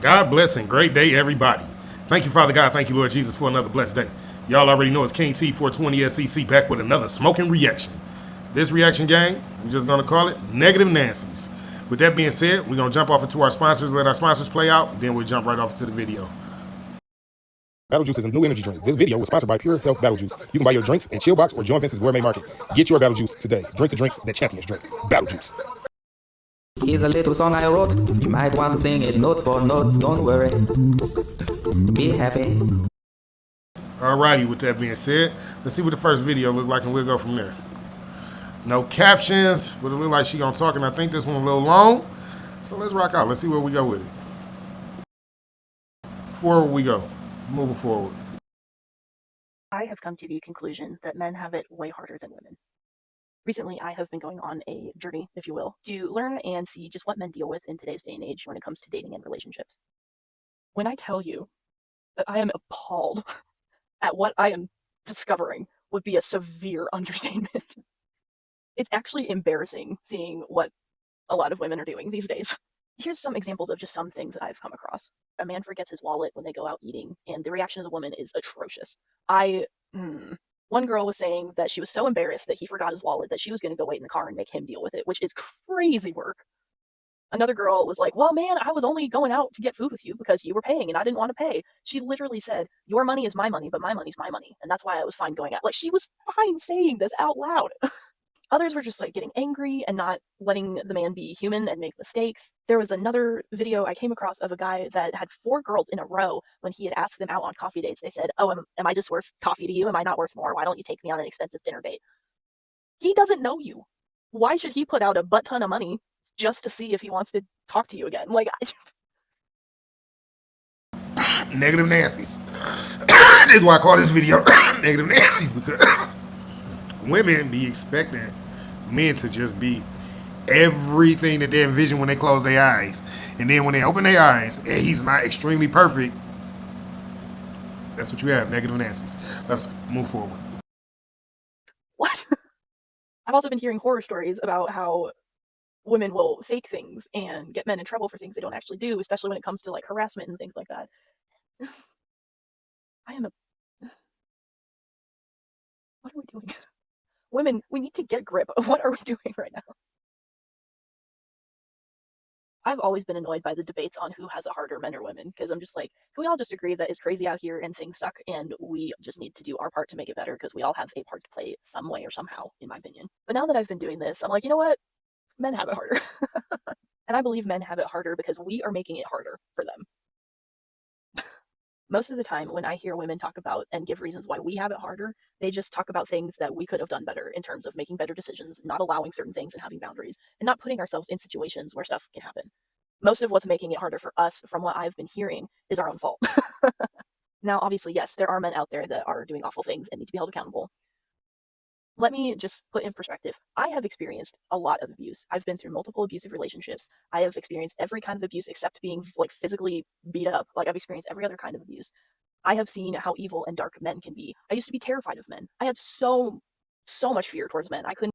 God bless and great day, everybody. Thank you, Father God. Thank you, Lord Jesus, for another blessed day. Y'all already know it's King T 420 SEC back with another smoking reaction. This reaction, gang, we're just going to call it Negative Nancies. With that being said, we're going to jump off into our sponsors, let our sponsors play out, then we'll jump right off into the video. Battle Juice is a new energy drink. This video was sponsored by Pure Health Battle Juice. You can buy your drinks at Chill Box or Joe Vince's Gourmet Market. Get your Battle Juice today. Drink the drinks that champions drink. Battle Juice. Here's a little song I wrote. You might want to sing it note for note. Don't worry. Be happy. Alrighty, with that being said, let's see what the first video look like and we'll go from there. No captions, but it look like she gonna talk, and I think this one a little long. So let's rock out. Let's see where we go with it. Forward we go. Moving forward. I have come to the conclusion that men have it way harder than women. Recently, I have been going on a journey, if you will, to learn and see just what men deal with in today's day and age when it comes to dating and relationships. When I tell you that I am appalled at what I am discovering would be a severe understatement. It's actually embarrassing seeing what a lot of women are doing these days. Here's some examples of just some things that I've come across. A man forgets his wallet when they go out eating, and the reaction of the woman is atrocious. One girl was saying that she was so embarrassed that he forgot his wallet that she was going to go wait in the car and make him deal with it, which is crazy work. Another girl was like, well, man, I was only going out to get food with you because you were paying and I didn't want to pay. She literally said, your money is my money, but my money's my money. And that's why I was fine going out. Like, she was fine saying this out loud. Others were just like getting angry and not letting the man be human and make mistakes. There was another video I came across of a guy that had 4 girls in a row when he had asked them out on coffee dates. They said, oh, am I just worth coffee to you? Am I not worth more? Why don't you take me on an expensive dinner date? He doesn't know you. Why should he put out a butt ton of money just to see if he wants to talk to you again? Like, Negative Nancies. This is why I call this video Negative Nancies, because women be expecting men to just be everything that they envision when they close their eyes. And then when they open their eyes and he's not extremely perfect, that's what you have, Negative Nancies. Let's move forward. what? I've also been hearing horror stories about how women will fake things and get men in trouble for things they don't actually do, especially when it comes to like harassment and things like that. I am a. What are we doing? Women, we need to get grip. What are we doing right now? I've always been annoyed by the debates on who has it harder, men or women, because I'm just like, can we all just agree that it's crazy out here and things suck and we just need to do our part to make it better because we all have a part to play some way or somehow, in my opinion. But now that I've been doing this, I'm like, you know what? Men have it harder. And I believe men have it harder because we are making it harder for them. Most of the time when I hear women talk about and give reasons why we have it harder, they just talk about things that we could have done better in terms of making better decisions, not allowing certain things and having boundaries, and not putting ourselves in situations where stuff can happen. Most of what's making it harder for us, from what I've been hearing, is our own fault. Now, obviously, yes, there are men out there that are doing awful things and need to be held accountable. Let me just put in perspective. I have experienced a lot of abuse. I've been through multiple abusive relationships. I have experienced every kind of abuse except being like physically beat up. Like, I've experienced every other kind of abuse. I have seen how evil and dark men can be. I used to be terrified of men. I had so much fear towards men. I couldn't.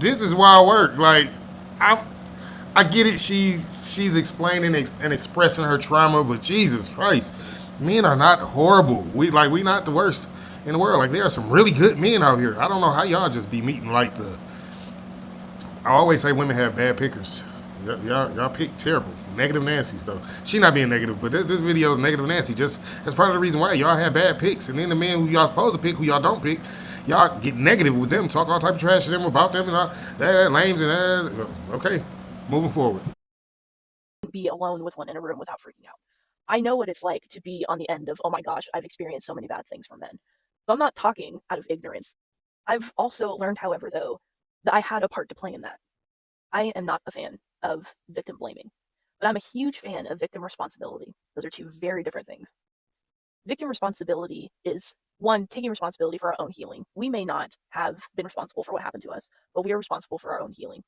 This is why I work. Like, I I get it. She's explaining and expressing her trauma, but Jesus Christ, men are not horrible. We not the worst in the world. Like, there are some really good men out here. I don't know how y'all just be meeting like the. I always say women have bad pickers. Y'all pick terrible. Negative Nancy's though. She not being negative, but this video is Negative Nancy. Just that's part of the reason why y'all have bad picks. And then the men who y'all supposed to pick, who y'all don't pick, y'all get negative with them, talk all type of trash to them about them and all that lames and that. Okay, moving forward. Be alone with one in a room without freaking out. I know what it's like to be on the end of, oh my gosh, I've experienced so many bad things from men. So I'm not talking out of ignorance. I've also learned, however, though, that I had a part to play in that. I am not a fan of victim blaming, but I'm a huge fan of victim responsibility. Those are two very different things. Victim responsibility is, one, taking responsibility for our own healing. We may not have been responsible for what happened to us, but we are responsible for our own healing.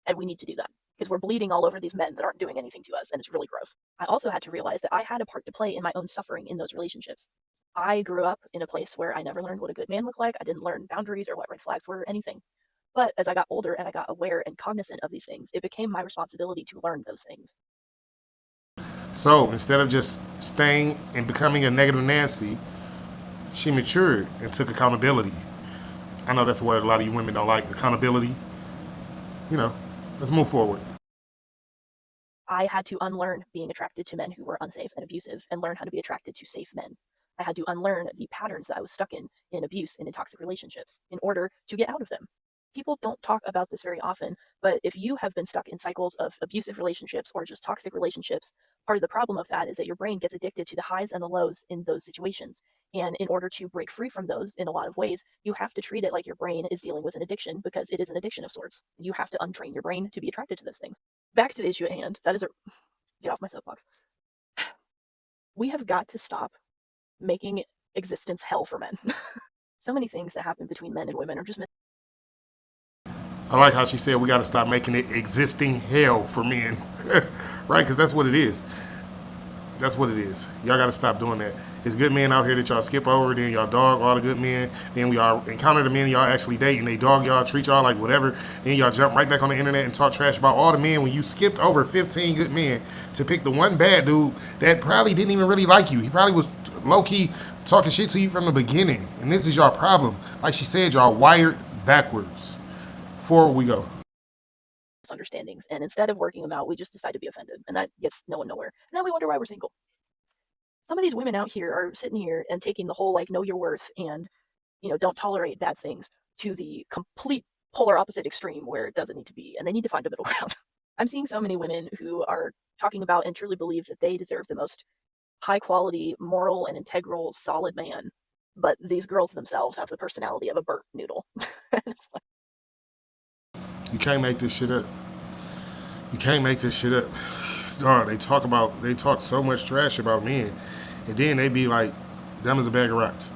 And we need to do that because we're bleeding all over these men that aren't doing anything to us, and it's really gross. I also had to realize that I had a part to play in my own suffering in those relationships. I grew up in a place where I never learned what a good man looked like. I didn't learn boundaries or what red flags were or anything. But as I got older and I got aware and cognizant of these things, it became my responsibility to learn those things. So instead of just staying and becoming a negative Nancy, she matured and took accountability. I know that's what a lot of you women don't like, accountability. You know, let's move forward. I had to unlearn being attracted to men who were unsafe and abusive and learn how to be attracted to safe men. I had to unlearn the patterns that I was stuck in abuse and in toxic relationships, in order to get out of them. People don't talk about this very often, but if you have been stuck in cycles of abusive relationships or just toxic relationships, part of the problem of that is that your brain gets addicted to the highs and the lows in those situations. And in order to break free from those in a lot of ways, you have to treat it like your brain is dealing with an addiction, because it is an addiction of sorts. You have to untrain your brain to be attracted to those things. Back to the issue at hand. That is a get off my soapbox. We have got to stop making existence hell for men. So many things that happen between men and women are just I like how she said we got to stop making it existing hell for men, right? Because that's what it is. That's what it is. Y'all got to stop doing that. It's good men out here that y'all skip over, then y'all dog all the good men. Then we all encounter the men y'all actually date, and they dog y'all, treat y'all like whatever. Then y'all jump right back on the internet and talk trash about all the men when you skipped over 15 good men to pick the one bad dude that probably didn't even really like you. He probably was low key talking shit to you from the beginning, and this is y'all problem. Like she said, y'all wired backwards. Before we go. misunderstandings, and instead of working them out, we just decide to be offended, and that gets no one nowhere. And then we wonder why we're single. Some of these women out here are sitting here and taking the whole like know your worth and don't tolerate bad things to the complete polar opposite extreme where it doesn't need to be, and they need to find a middle ground. I'm seeing so many women who are talking about and truly believe that they deserve the most high quality, moral, and integral, solid man, but these girls themselves have the personality of a burnt noodle. It's like, You can't make this shit up. You can't make this shit up. Oh, they talk so much trash about men, and then they be like, dumb as a bag of rocks.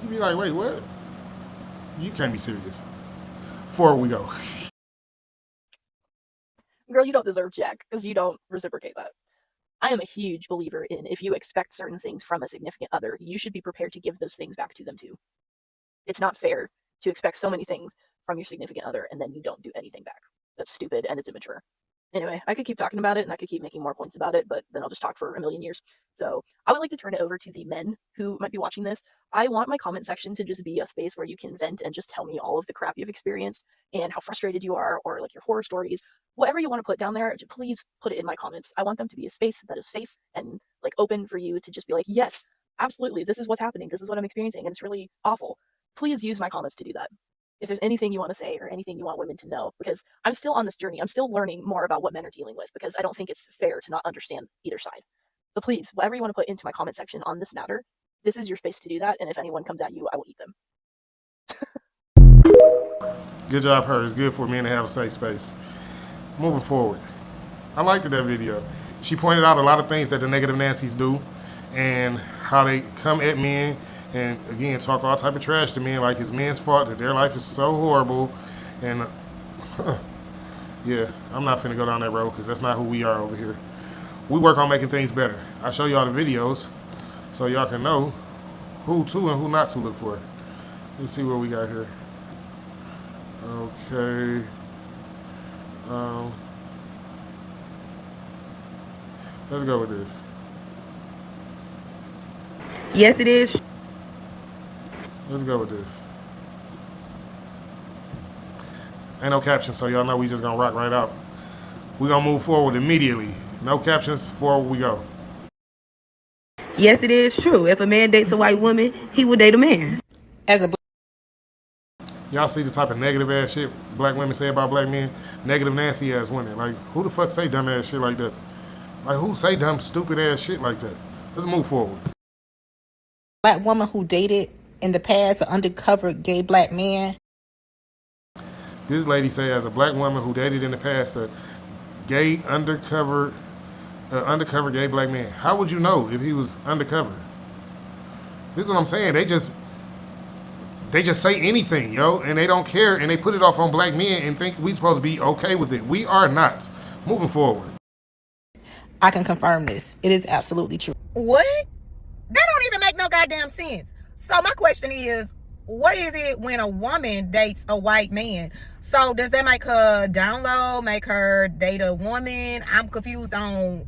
You be like, wait, what? You can't be serious. Before we go. girl, you don't deserve jack because you don't reciprocate that. I am a huge believer in if you expect certain things from a significant other, you should be prepared to give those things back to them too. It's not fair to expect so many things from your significant other and then you don't do anything back. That's stupid and it's immature. Anyway, I could keep talking about it and I could keep making more points about it, but then I'll just talk for a million years. So I would like to turn it over to the men who might be watching this. I want my comment section to just be a space where you can vent and just tell me all of the crap you've experienced and how frustrated you are, or like your horror stories. Whatever you want to put down there, please put it in my comments. I want them to be a space that is safe and like open for you to just be like, yes, absolutely, this is what's happening. This is what I'm experiencing and it's really awful. Please use my comments to do that. If there's anything you want to say or anything you want women to know, because I'm still on this journey. I'm still learning more about what men are dealing with, because I don't think it's fair to not understand either side. So please, whatever you want to put into my comment section on this matter, this is your space to do that. And if anyone comes at you, I will eat them. Good job, her. It's good for men to have a safe space. Moving forward. I liked that video. She pointed out a lot of things that the negative Nancies do and how they come at men and, again, talk all type of trash to men like it's men's fault that their life is so horrible. And, yeah, I'm not finna go down that road because that's not who we are over here. We work on making things better. I show y'all the videos so y'all can know who to and who not to look for. Let's see what we got here. Okay. Let's go with this. Yes, it is. Let's go with this. Ain't no captions, so y'all know we just gonna rock right out. We gonna move forward immediately. No captions before we go. Yes, it is true. If a man dates a white woman, he will date a man. As a Y'all see the type of negative ass shit black women say about black men? Negative Nancy ass women. Like, who the fuck say dumb ass shit like that? Like, who say dumb, stupid ass shit like that? Let's move forward. black woman who dated in the past an undercover gay black man. This lady say, as a black woman who dated in the past a gay undercover gay black man. How would you know if he was undercover? This is what I'm saying. They just say anything, yo, and they don't care, and they put it off on black men and think we supposed to be okay with it. We are not. Moving forward. I can confirm this. It is absolutely true. What? That don't even make no goddamn sense. So my question is, what is it when a woman dates a white man? So does that make her down low, make her date a woman? I'm confused on.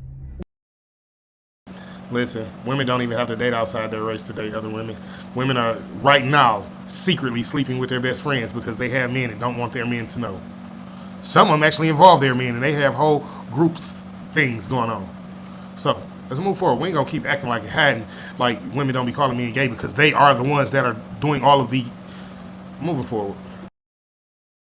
Listen, women don't even have to date outside their race to date other women. Women are right now secretly sleeping with their best friends because they have men and don't want their men to know. Some of them actually involve their men and they have whole groups things going on. So let's move forward. We ain't gonna keep acting like it hadn't, like women don't be calling men gay because they are the ones that are doing all of the moving forward.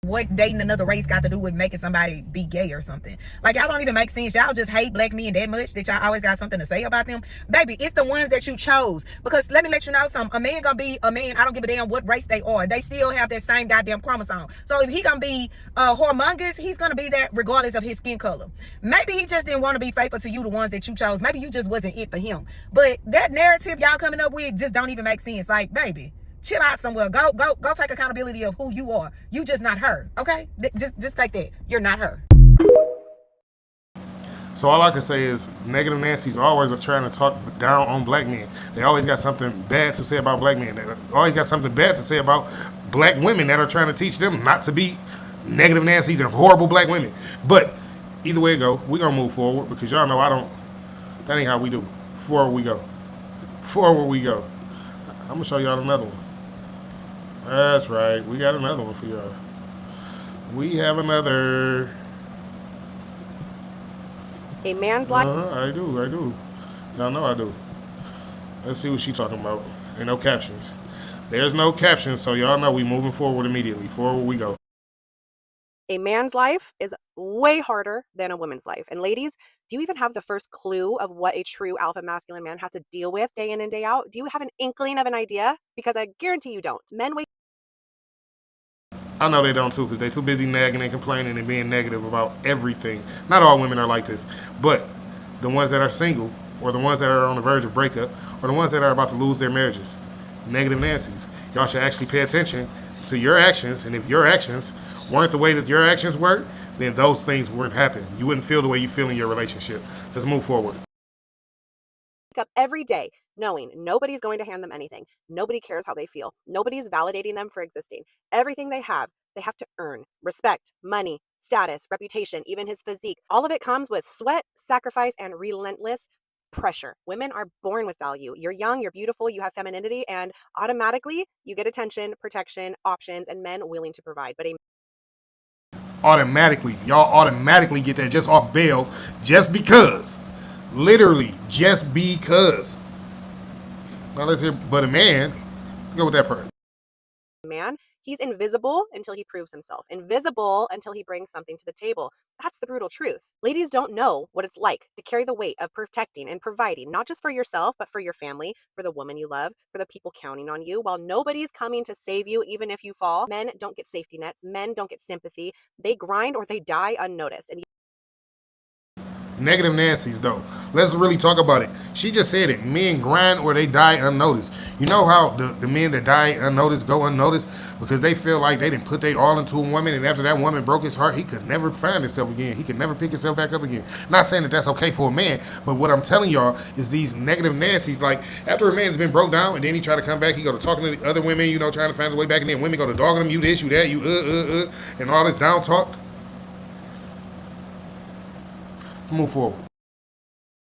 What dating another race got to do with making somebody be gay or something? Like, y'all don't even make sense. Y'all just hate black men that much that y'all always got something to say about them. Baby, it's the ones that you chose. Because let me let you know something. A man gonna be a man. I don't give a damn what race they are. They still have that same goddamn chromosome. So if he gonna be hormongus, he's gonna be that regardless of his skin color. Maybe he just didn't want to be faithful to you, the ones that you chose. Maybe you just wasn't it for him. But that narrative y'all coming up with just don't even make sense. Like, baby, chill out somewhere. Go take accountability of who you are. You just not her. Okay? Just take that. You're not her. So all I can say is negative Nancy's always are trying to talk down on black men. They always got something bad to say about black men. They always got something bad to say about black women that are trying to teach them not to be negative Nancy's and horrible black women. But either way it go, we're gonna move forward because y'all know that ain't how we do. Forward we go. Forward we go. I'm gonna show y'all another one. That's right. We got another one for y'all. We have another. A man's life. I do. Y'all know I do. Let's see what she talking about. Ain't no captions. There's no captions, so y'all know we moving forward immediately. Forward we go. A man's life is way harder than a woman's life. And ladies, do you even have the first clue of what a true alpha masculine man has to deal with day in and day out? Do you have an inkling of an idea? Because I guarantee you don't. Men wake. I know they don't too, because they too busy nagging and complaining and being negative about everything. Not all women are like this, but the ones that are single, or the ones that are on the verge of breakup, or the ones that are about to lose their marriages, negative Nancy's. Y'all should actually pay attention to your actions, and if your actions weren't the way that your actions were, then those things wouldn't happen. You wouldn't feel the way you feel in your relationship. Let's move forward. Up every day knowing nobody's going to hand them anything. Nobody cares how they feel. Nobody's validating them for existing. Everything they have to earn. Respect, money, status, reputation, even his physique. All of it comes with sweat, sacrifice, and relentless pressure. Women are born with value. You're young, you're beautiful, you have femininity, and automatically you get attention, protection, options, and men willing to provide. But Y'all automatically get that just off bail, just because. Literally, just because. Now let's hear, but a man, let's go with that part. man, he's invisible until he proves himself, invisible until he brings something to the table. That's the brutal truth. Ladies don't know what it's like to carry the weight of protecting and providing, not just for yourself, but for your family, for the woman you love, for the people counting on you, while nobody's coming to save you, even if you fall. Men don't get safety nets. Men don't get sympathy. They grind or they die unnoticed. And Negative Nancy's, though. Let's really talk about it. She just said it. Men grind or they die unnoticed. You know how the men that die unnoticed go unnoticed? Because they feel like they didn't put their all into a woman, and after that woman broke his heart, he could never find himself again. He could never pick himself back up again. Not saying that that's okay for a man, but what I'm telling y'all is these negative Nancy's, like, after a man's been broke down, and then he try to come back, he go to talking to the other women, trying to find his way back, and then women go to dogging him, you this, you that, you and all this down talk. Let's move forward.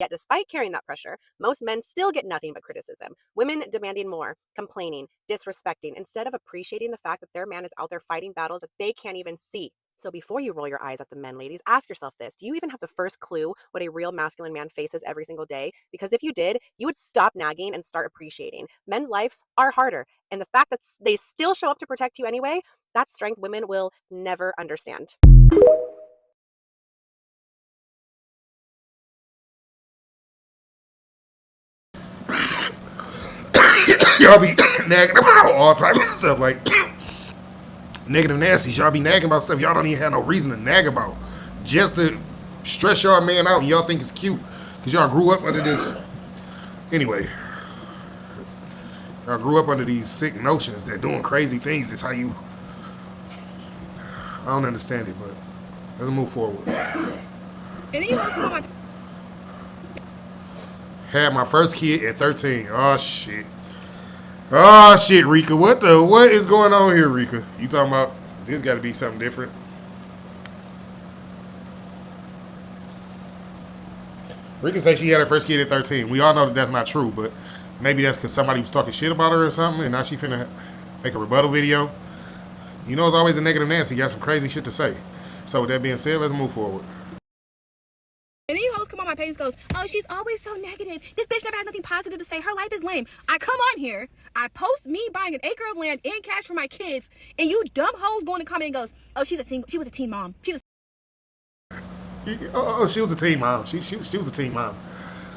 yet, despite carrying that pressure, most men still get nothing but criticism. Women demanding more, complaining, disrespecting, instead of appreciating the fact that their man is out there fighting battles that they can't even see. So before you roll your eyes at the men, ladies, ask yourself this. Do you even have the first clue what a real masculine man faces every single day? Because if you did, you would stop nagging and start appreciating. Men's lives are harder. And the fact that they still show up to protect you anyway, that's strength women will never understand. Y'all be nagging about all type of stuff, like negative Nancy. Y'all be nagging about stuff y'all don't even have no reason to nag about, just to stress y'all man out, and y'all think it's cute because y'all grew up under this. Anyway, y'all grew up under these sick notions that doing crazy things is how you. I don't understand it, but let's move forward. Had my first kid at 13. Oh shit. Oh shit, Rika. What is going on here, Rika? You talking about This got to be something different. Rika say she had her first kid at 13. We all know that that's not true, but maybe that's because somebody was talking shit about her or something, and now she finna make a rebuttal video. You know, it's always a negative Nancy. Got some crazy shit to say. So with that being said, let's move forward. And then you hoes come on my page and goes, oh, she's always so negative. This bitch never has nothing positive to say. Her life is lame. I come on here, I post me buying an acre of land in cash for my kids, and you dumb hoes go in the comment and goes, oh, she was a teen mom. She was a teen mom. She was a teen mom.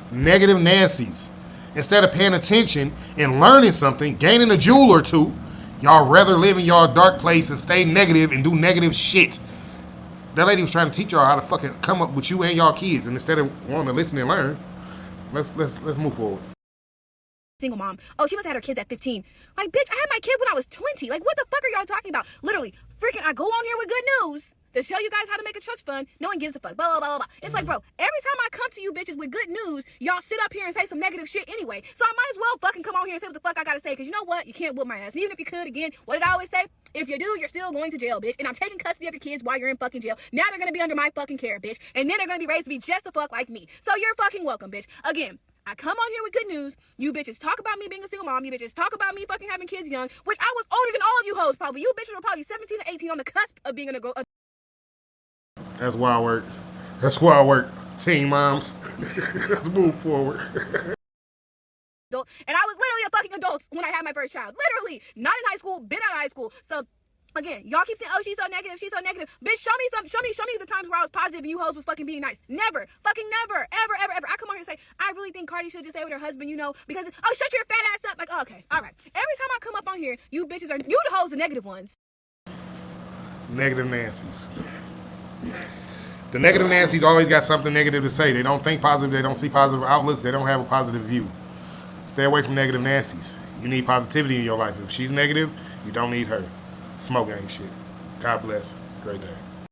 Negative Nancies. Instead of paying attention and learning something, gaining a jewel or two, y'all rather live in y'all dark place and stay negative and do negative shit. That lady was trying to teach y'all how to fucking come up with you and y'all kids, and instead of wanting to listen and learn, let's move forward. Single mom. Oh, she must have had her kids at 15. Like, bitch, I had my kid when I was 20. Like, what the fuck are y'all talking about? Literally, freaking, I go on here with good news to show you guys how to make a trust fund. No one gives a fuck. Blah, blah, blah, blah. It's like, bro, every time I come to you bitches with good news, y'all sit up here and say some negative shit anyway. So I might as well fucking come on here and say what the fuck I gotta say, because you know what? You can't whoop my ass. And even if you could, again, what did I always say? If you do, you're still going to jail, bitch. And I'm taking custody of your kids while you're in fucking jail. Now they're gonna be under my fucking care, bitch. And then they're gonna be raised to be just a fuck like me. So you're fucking welcome, bitch. Again, I come on here with good news. You bitches talk about me being a single mom. You bitches talk about me fucking having kids young, which I was older than all of you hoes probably. You bitches were probably 17 or 18 on the cusp of being a girl. That's why I work. That's why I work. Teen moms. Let's move forward. And I was literally a fucking adult when I had my first child. Literally. Not in high school, been out of high school. So again, y'all keep saying, oh, she's so negative, she's so negative. Bitch, show me the times where I was positive and you hoes was fucking being nice. Never. Fucking never. Ever, ever, ever. I come on here and say, I really think Cardi should just stay with her husband, you know, because, oh, shut your fat ass up. Like, oh, okay, all right. Every time I come up on here, you bitches are, you the hoes, the negative ones. Negative Nancies. The negative Nancies always got something negative to say. They don't think positive. They don't see positive outlooks. They don't have a positive view. Stay away from negative Nancies. You need positivity in your life. If she's negative, you don't need her. Smoke ain't shit. God bless. Great day.